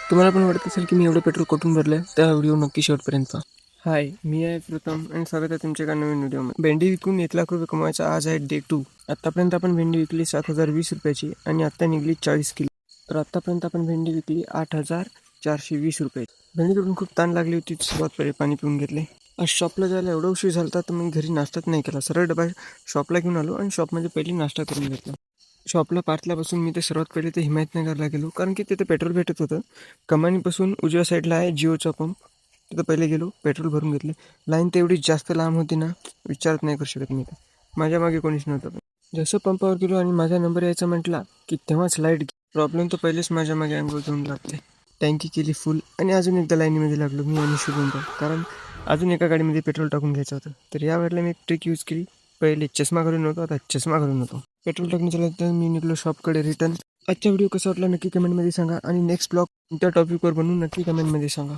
तुम्हाला पण वाटत असेल की मी एवढं पेट्रोल कुठून भरलं, त्या व्हिडिओ नक्की शेवटपर्यंत पहा. हाय, मी आहे प्रथम आणि स्वागत आहे तुमच्या एका नवीन व्हिडिओमध्ये. भेंडी विकून 1,00,000 रुपये कमवायचा आज आहे डे 2. आत्तापर्यंत आपण भेंडी विकली 7,020 रुपयाची आणि आत्ता निघली 40 किलो. तर आत्तापर्यंत आपण भेंडी विकली 8,420 रुपये. भेंडीकडून खूप ताण लागली होती, सुरुवात पहिले पाणी पिऊन घेतले. आज शॉपला जायला एवढा उशीर झाला तर मी घरी नाश्ताच नाही केला. सरळ डबा शॉपला घेऊन आलो आणि शॉपमध्ये पहिली नाश्ता करून घेतला. शॉपला पार्टल्यापासून मी ते सर्वात पहिले ते हिमायतनगरला गेलो, कारण की तिथे पेट्रोल भेटत होतं. कमानीपासून उजव्या साईडला आहे जिओचा पंप, तिथं पहिले गेलो, पेट्रोल भरून घेतले. लाईन तर एवढी जास्त लांब होती ना, विचारत नाही करू शकत मी. माझ्या मागे कोणीच नव्हतं. पण जसं पंपावर गेलो आणि माझा नंबर यायचा म्हटला की तेव्हाच लाईट प्रॉब्लेम तर पहिलेच माझ्या मागे अंघोळ धुवून लागले. टँकी केली फुल आणि अजून एकदा लाईनीमध्ये लागलो मी आणि शुभंकर, कारण अजून एका गाडीमध्ये पेट्रोल टाकून घ्यायचं होतं. तर या वेळेला मी एक ट्रिक यूज केली. पहिले चष्मा घालून नव्हतो, आता चष्मा घालून होतो. पेट्रोल टाकण्याच्या मी निघलो शॉपकडे रिटर्न. आजचा व्हिडिओ कसा वाटला नक्की कमेंटमध्ये सांगा आणि नेक्स्ट ब्लॉग कोणत्या टॉपिकवर बनवून नक्की कमेंटमध्ये सांगा.